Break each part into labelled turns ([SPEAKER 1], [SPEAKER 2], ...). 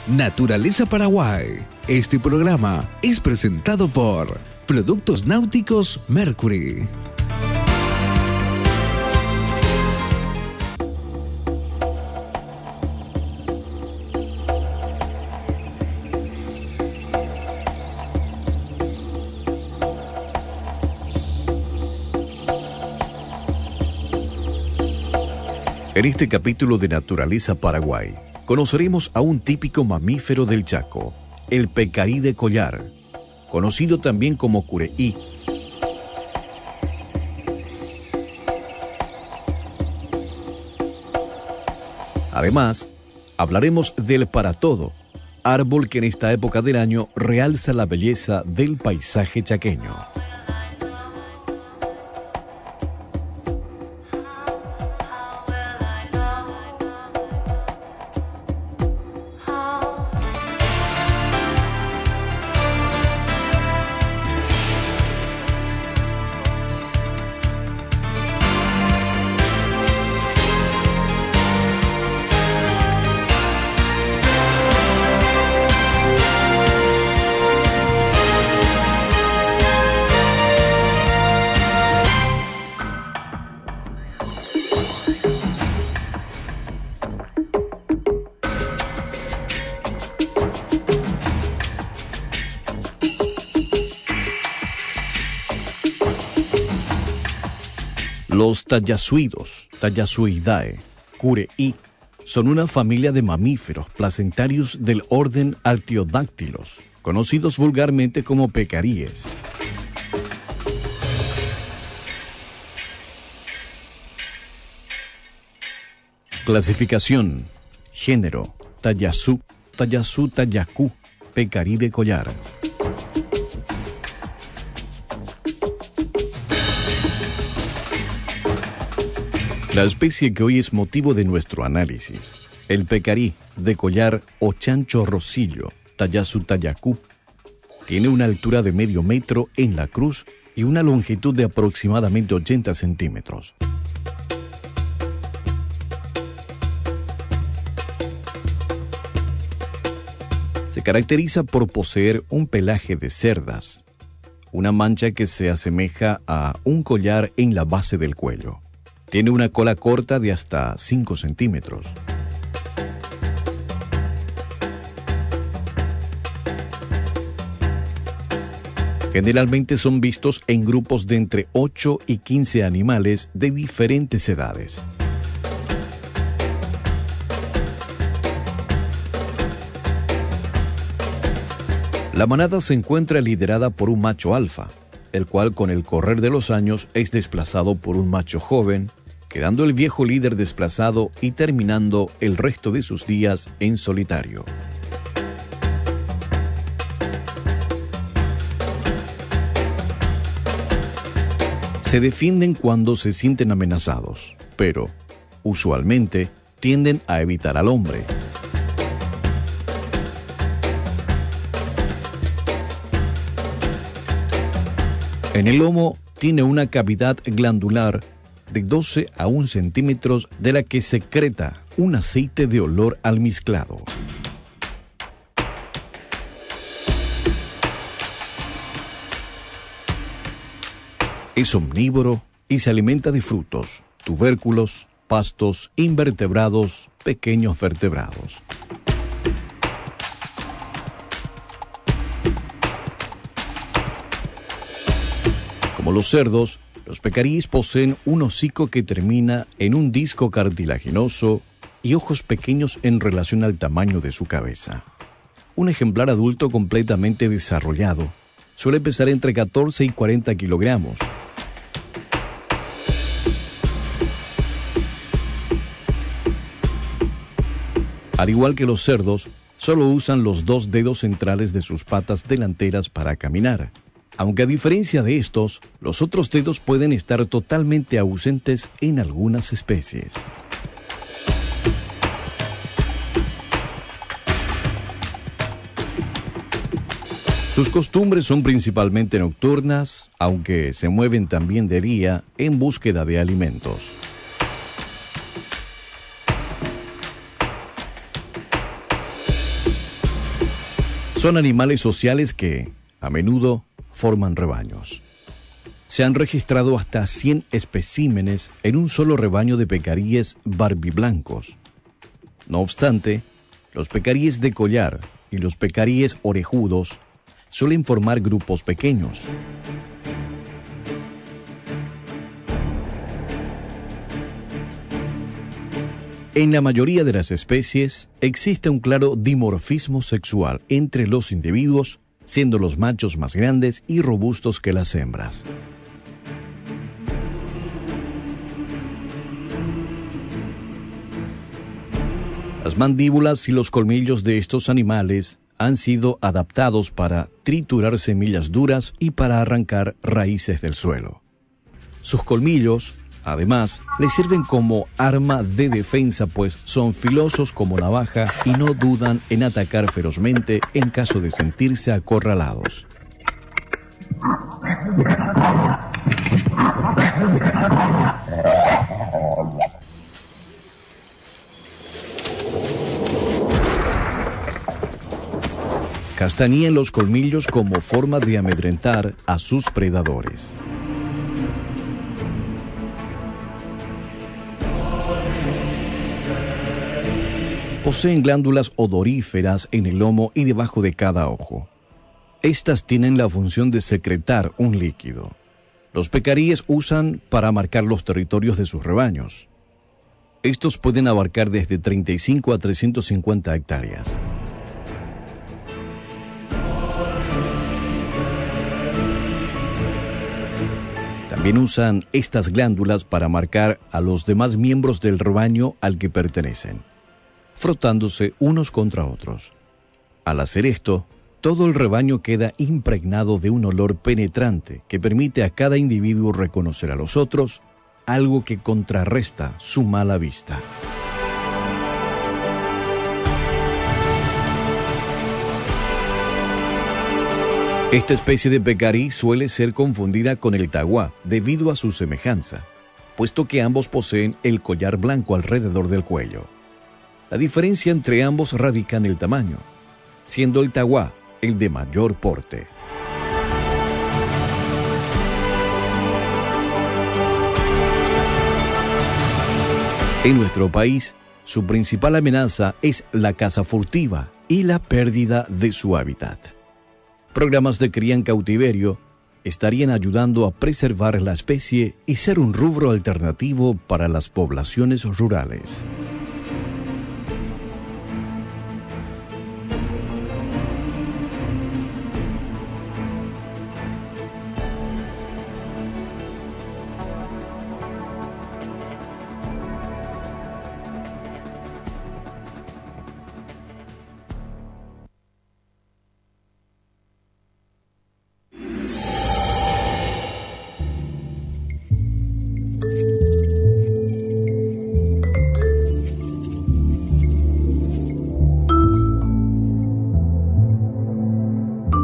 [SPEAKER 1] Naturaleza Paraguay. Este programa es presentado por Productos Náuticos Mercury.
[SPEAKER 2] En este capítulo de Naturaleza Paraguay, conoceremos a un típico mamífero del Chaco, el pecarí de collar, conocido también como cureí. Además, hablaremos del paratodo, árbol que en esta época del año realza la belleza del paisaje chaqueño. Los tallasuidos, Thallasuidae, cureí, son una familia de mamíferos placentarios del orden Artiodáctilos, conocidos vulgarmente como pecaríes. Clasificación: género, Tayasú, Tayacú, pecarí de collar. La especie que hoy es motivo de nuestro análisis, el pecarí de collar o chancho rosillo, Tayacú, tiene una altura de medio metro en la cruz y una longitud de aproximadamente 80 centímetros. Se caracteriza por poseer un pelaje de cerdas, una mancha que se asemeja a un collar en la base del cuello. Tiene una cola corta de hasta 5 centímetros. Generalmente son vistos en grupos de entre 8 y 15 animales de diferentes edades. La manada se encuentra liderada por un macho alfa, el cual con el correr de los años es desplazado por un macho joven, quedando el viejo líder desplazado y terminando el resto de sus días en solitario. Se defienden cuando se sienten amenazados, pero usualmente tienden a evitar al hombre. En el lomo tiene una cavidad glandular de 12 a 1 centímetros de la que secreta un aceite de olor almizclado. Es omnívoro y se alimenta de frutos, tubérculos, pastos, invertebrados, pequeños vertebrados. Como los cerdos, los pecaríes poseen un hocico que termina en un disco cartilaginoso y ojos pequeños en relación al tamaño de su cabeza. Un ejemplar adulto completamente desarrollado suele pesar entre 14 y 40 kilogramos. Al igual que los cerdos, solo usan los 2 dedos centrales de sus patas delanteras para caminar. Aunque a diferencia de estos, los otros dedos pueden estar totalmente ausentes en algunas especies. Sus costumbres son principalmente nocturnas, aunque se mueven también de día en búsqueda de alimentos. Son animales sociales que, a menudo, forman rebaños. Se han registrado hasta 100 especímenes en un solo rebaño de pecaríes barbiblancos. No obstante, los pecaríes de collar y los pecaríes orejudos suelen formar grupos pequeños. En la mayoría de las especies existe un claro dimorfismo sexual entre los individuos, siendo los machos más grandes y robustos que las hembras. Las mandíbulas y los colmillos de estos animales han sido adaptados para triturar semillas duras y para arrancar raíces del suelo. Sus colmillos, además, les sirven como arma de defensa, pues son filosos como navaja y no dudan en atacar ferozmente en caso de sentirse acorralados. Castañean los colmillos como forma de amedrentar a sus predadores. Poseen glándulas odoríferas en el lomo y debajo de cada ojo. Estas tienen la función de secretar un líquido. Los pecaríes usan para marcar los territorios de sus rebaños. Estos pueden abarcar desde 35 a 350 hectáreas. También usan estas glándulas para marcar a los demás miembros del rebaño al que pertenecen, frotándose unos contra otros. Al hacer esto, todo el rebaño queda impregnado de un olor penetrante que permite a cada individuo reconocer a los otros, algo que contrarresta su mala vista. Esta especie de pecarí suele ser confundida con el taguá debido a su semejanza, puesto que ambos poseen el collar blanco alrededor del cuello. La diferencia entre ambos radica en el tamaño, siendo el taguá el de mayor porte. En nuestro país, su principal amenaza es la caza furtiva y la pérdida de su hábitat. Programas de cría en cautiverio estarían ayudando a preservar la especie y ser un rubro alternativo para las poblaciones rurales.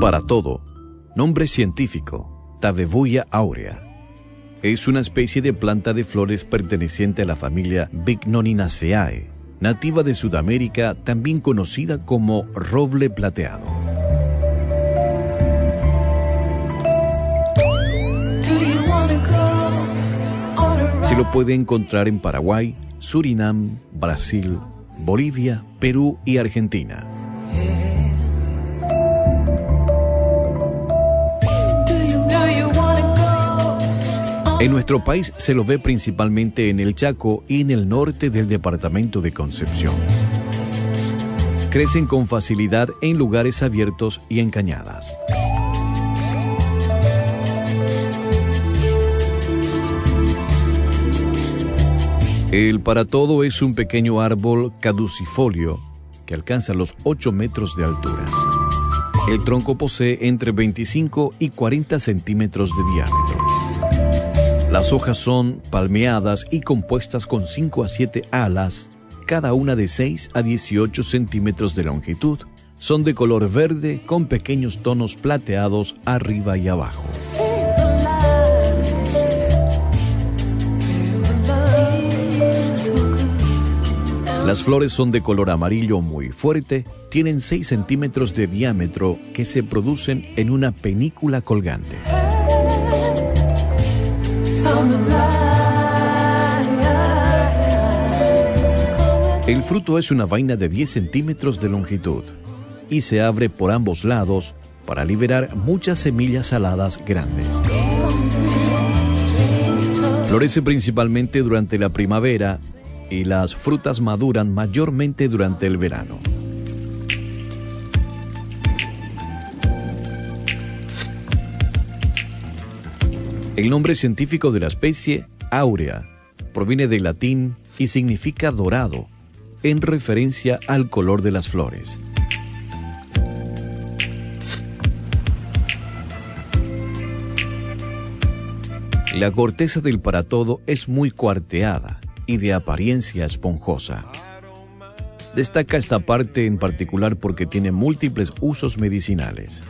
[SPEAKER 2] Para todo, nombre científico, Tabebuia aurea. Es una especie de planta de flores perteneciente a la familia Bignoninaceae, nativa de Sudamérica, también conocida como roble plateado. Se lo puede encontrar en Paraguay, Surinam, Brasil, Bolivia, Perú y Argentina. En nuestro país se lo ve principalmente en el Chaco y en el norte del departamento de Concepción. Crecen con facilidad en lugares abiertos y en cañadas. El paratodo es un pequeño árbol caducifolio que alcanza los 8 metros de altura. El tronco posee entre 25 y 40 centímetros de diámetro. Las hojas son palmeadas y compuestas con 5 a 7 alas, cada una de 6 a 18 centímetros de longitud. Son de color verde con pequeños tonos plateados arriba y abajo. Las flores son de color amarillo muy fuerte, tienen 6 centímetros de diámetro que se producen en una panícula colgante. El fruto es una vaina de 10 centímetros de longitud y se abre por ambos lados para liberar muchas semillas saladas grandes. Florece principalmente durante la primavera y las frutas maduran mayormente durante el verano. El nombre científico de la especie, áurea, proviene del latín y significa dorado, en referencia al color de las flores. La corteza del paratodo es muy cuarteada y de apariencia esponjosa. Destaca esta parte en particular porque tiene múltiples usos medicinales.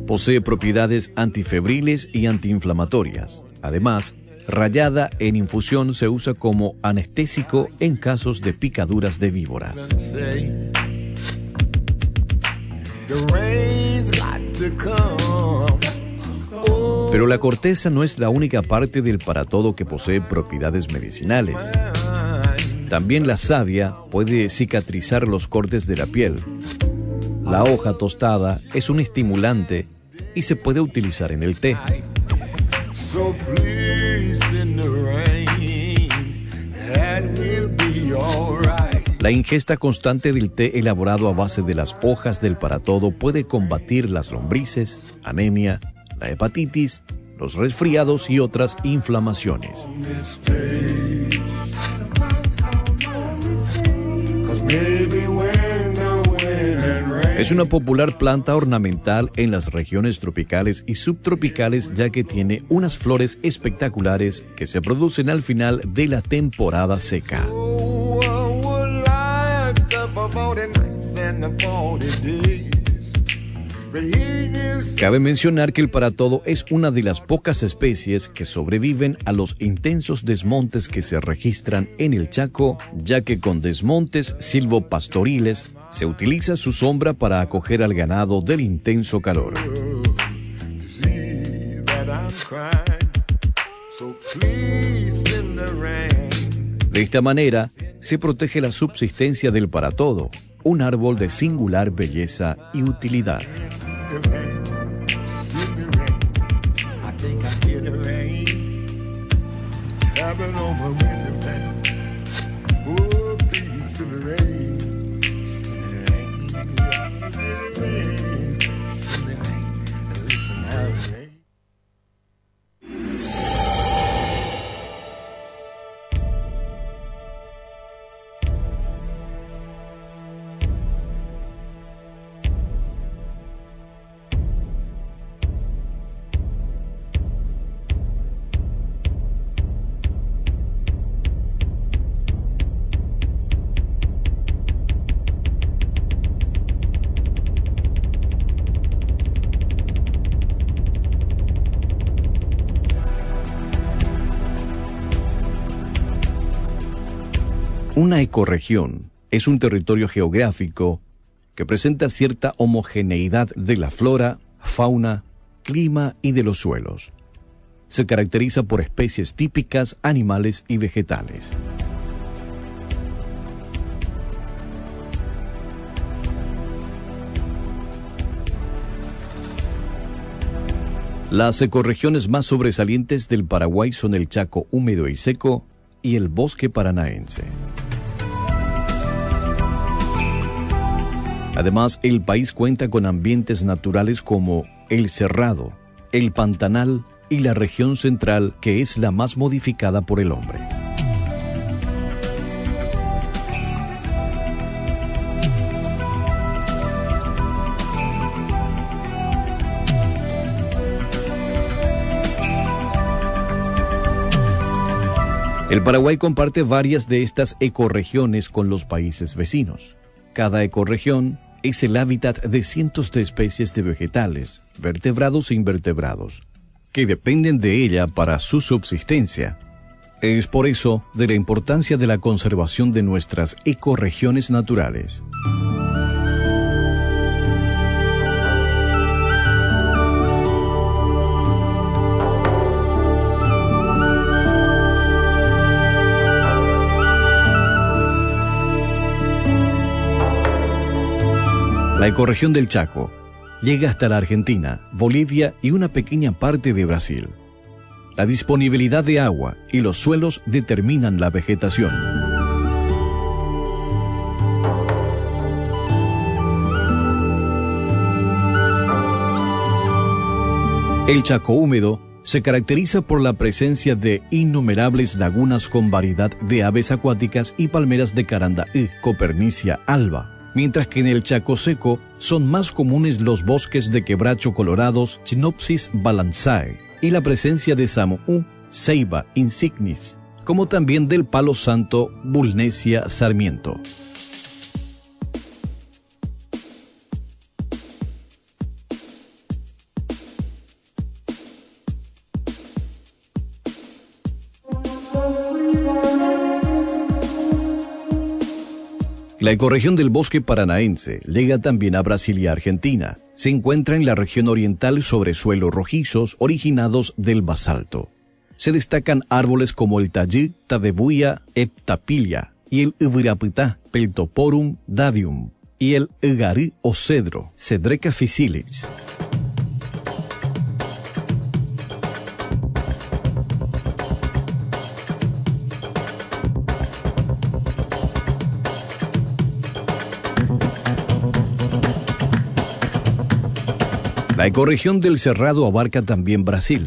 [SPEAKER 2] Posee propiedades antifebriles y antiinflamatorias. Además, rallada en infusión se usa como anestésico en casos de picaduras de víboras. Pero la corteza no es la única parte del paratodo que posee propiedades medicinales. También la savia puede cicatrizar los cortes de la piel. La hoja tostada es un estimulante y se puede utilizar en el té. La ingesta constante del té elaborado a base de las hojas del paratodo puede combatir las lombrices, anemia, la hepatitis, los resfriados y otras inflamaciones. Es una popular planta ornamental en las regiones tropicales y subtropicales, ya que tiene unas flores espectaculares que se producen al final de la temporada seca. Cabe mencionar que el paratodo es una de las pocas especies que sobreviven a los intensos desmontes que se registran en el Chaco, ya que con desmontes silvopastoriles se utiliza su sombra para acoger al ganado del intenso calor. De esta manera, se protege la subsistencia del paratodo, un árbol de singular belleza y utilidad. Una ecorregión es un territorio geográfico que presenta cierta homogeneidad de la flora, fauna, clima y de los suelos. Se caracteriza por especies típicas, animales y vegetales. Las ecorregiones más sobresalientes del Paraguay son el Chaco húmedo y seco y el bosque paranaense. Además, el país cuenta con ambientes naturales como el Cerrado, el Pantanal y la región central, que es la más modificada por el hombre. El Paraguay comparte varias de estas ecorregiones con los países vecinos. Cada ecorregión es el hábitat de cientos de especies de vegetales, vertebrados e invertebrados. que dependen de ella para su subsistencia. Es por eso de la importancia de la conservación de nuestras ecorregiones naturales. La ecorregión del Chaco llega hasta la Argentina, Bolivia y una pequeña parte de Brasil. La disponibilidad de agua y los suelos determinan la vegetación. El Chaco húmedo se caracteriza por la presencia de innumerables lagunas con variedad de aves acuáticas y palmeras de Carandaí, Copernicia alba. Mientras que en el Chaco seco son más comunes los bosques de quebracho colorados Chinopsis balanzae y la presencia de Samo'u, Ceiba insignis, como también del palo santo Vulnesia sarmiento. La ecorregión del bosque paranaense llega también a Brasil y a Argentina. Se encuentra en la región oriental sobre suelos rojizos originados del basalto. Se destacan árboles como el tallí, Tabebuia heptapilia y el Ibirapitá, Peltoporum davium, y el Igarí o cedro, Cedreca physilis. La ecorregión del Cerrado abarca también Brasil.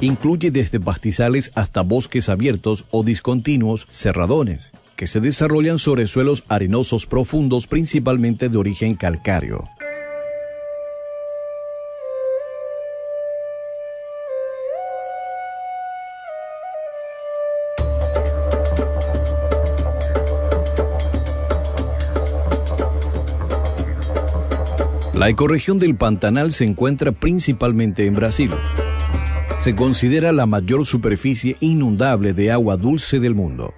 [SPEAKER 2] Incluye desde pastizales hasta bosques abiertos o discontinuos cerradones, que se desarrollan sobre suelos arenosos profundos principalmente de origen calcáreo. La ecorregión del Pantanal se encuentra principalmente en Brasil. Se considera la mayor superficie inundable de agua dulce del mundo.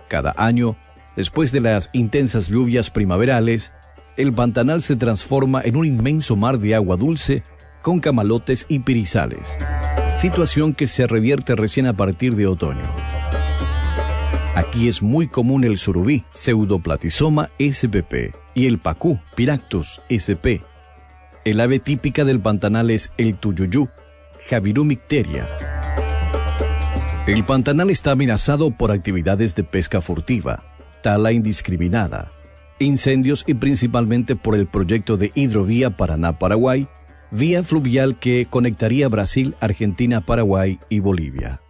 [SPEAKER 2] Cada año, después de las intensas lluvias primaverales, el Pantanal se transforma en un inmenso mar de agua dulce con camalotes y pirizales, situación que se revierte recién a partir de otoño. Aquí es muy común el surubí, Pseudoplatysoma spp, y el pacú, Piractus sp. El ave típica del Pantanal es el tuyuyú, Javirumicteria. El Pantanal está amenazado por actividades de pesca furtiva, tala indiscriminada, incendios y principalmente por el proyecto de hidrovía Paraná-Paraguay, vía fluvial que conectaría Brasil, Argentina, Paraguay y Bolivia.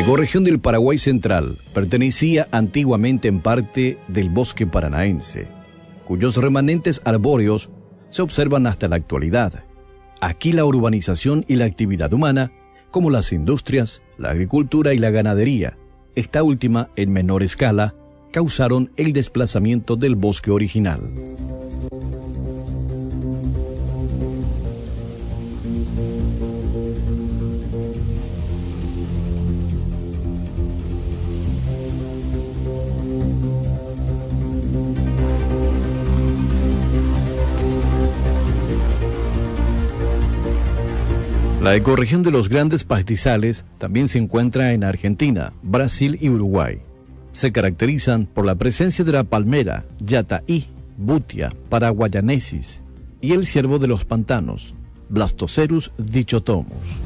[SPEAKER 2] La ecorregión del Paraguay Central pertenecía antiguamente en parte del bosque paranaense, cuyos remanentes arbóreos se observan hasta la actualidad. Aquí la urbanización y la actividad humana, como las industrias, la agricultura y la ganadería, esta última en menor escala, causaron el desplazamiento del bosque original. La ecorregión de los grandes pastizales también se encuentra en Argentina, Brasil y Uruguay. Se caracterizan por la presencia de la palmera, Yataí, Butia, paraguayanensis y el ciervo de los pantanos, Blastocerus dichotomus.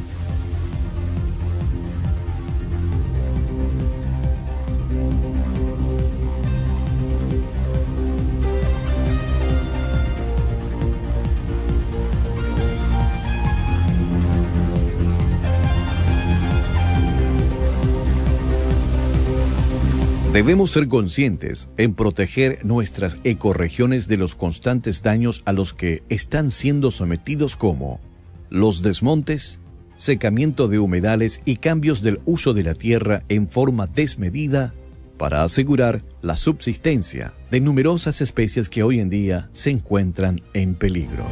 [SPEAKER 2] Debemos ser conscientes en proteger nuestras ecorregiones de los constantes daños a los que están siendo sometidos, como los desmontes, secamiento de humedales y cambios del uso de la tierra en forma desmedida para asegurar la subsistencia de numerosas especies que hoy en día se encuentran en peligro.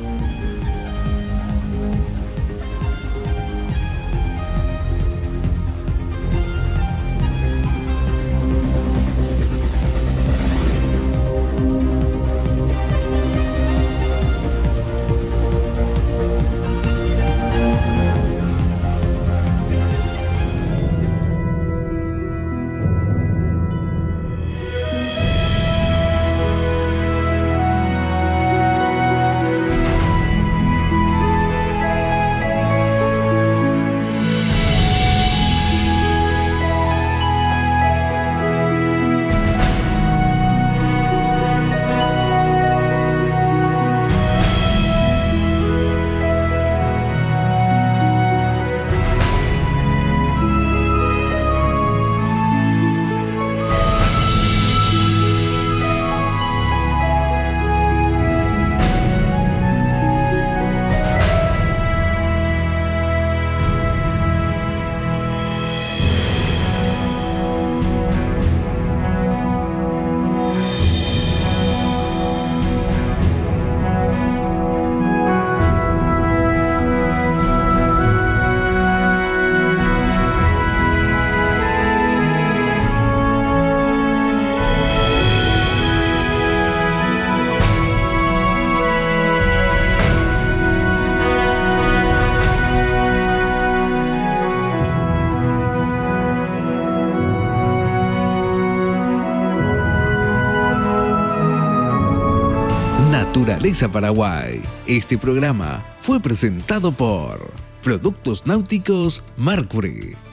[SPEAKER 1] Naturaleza Paraguay. Este programa fue presentado por Productos Náuticos Mercury.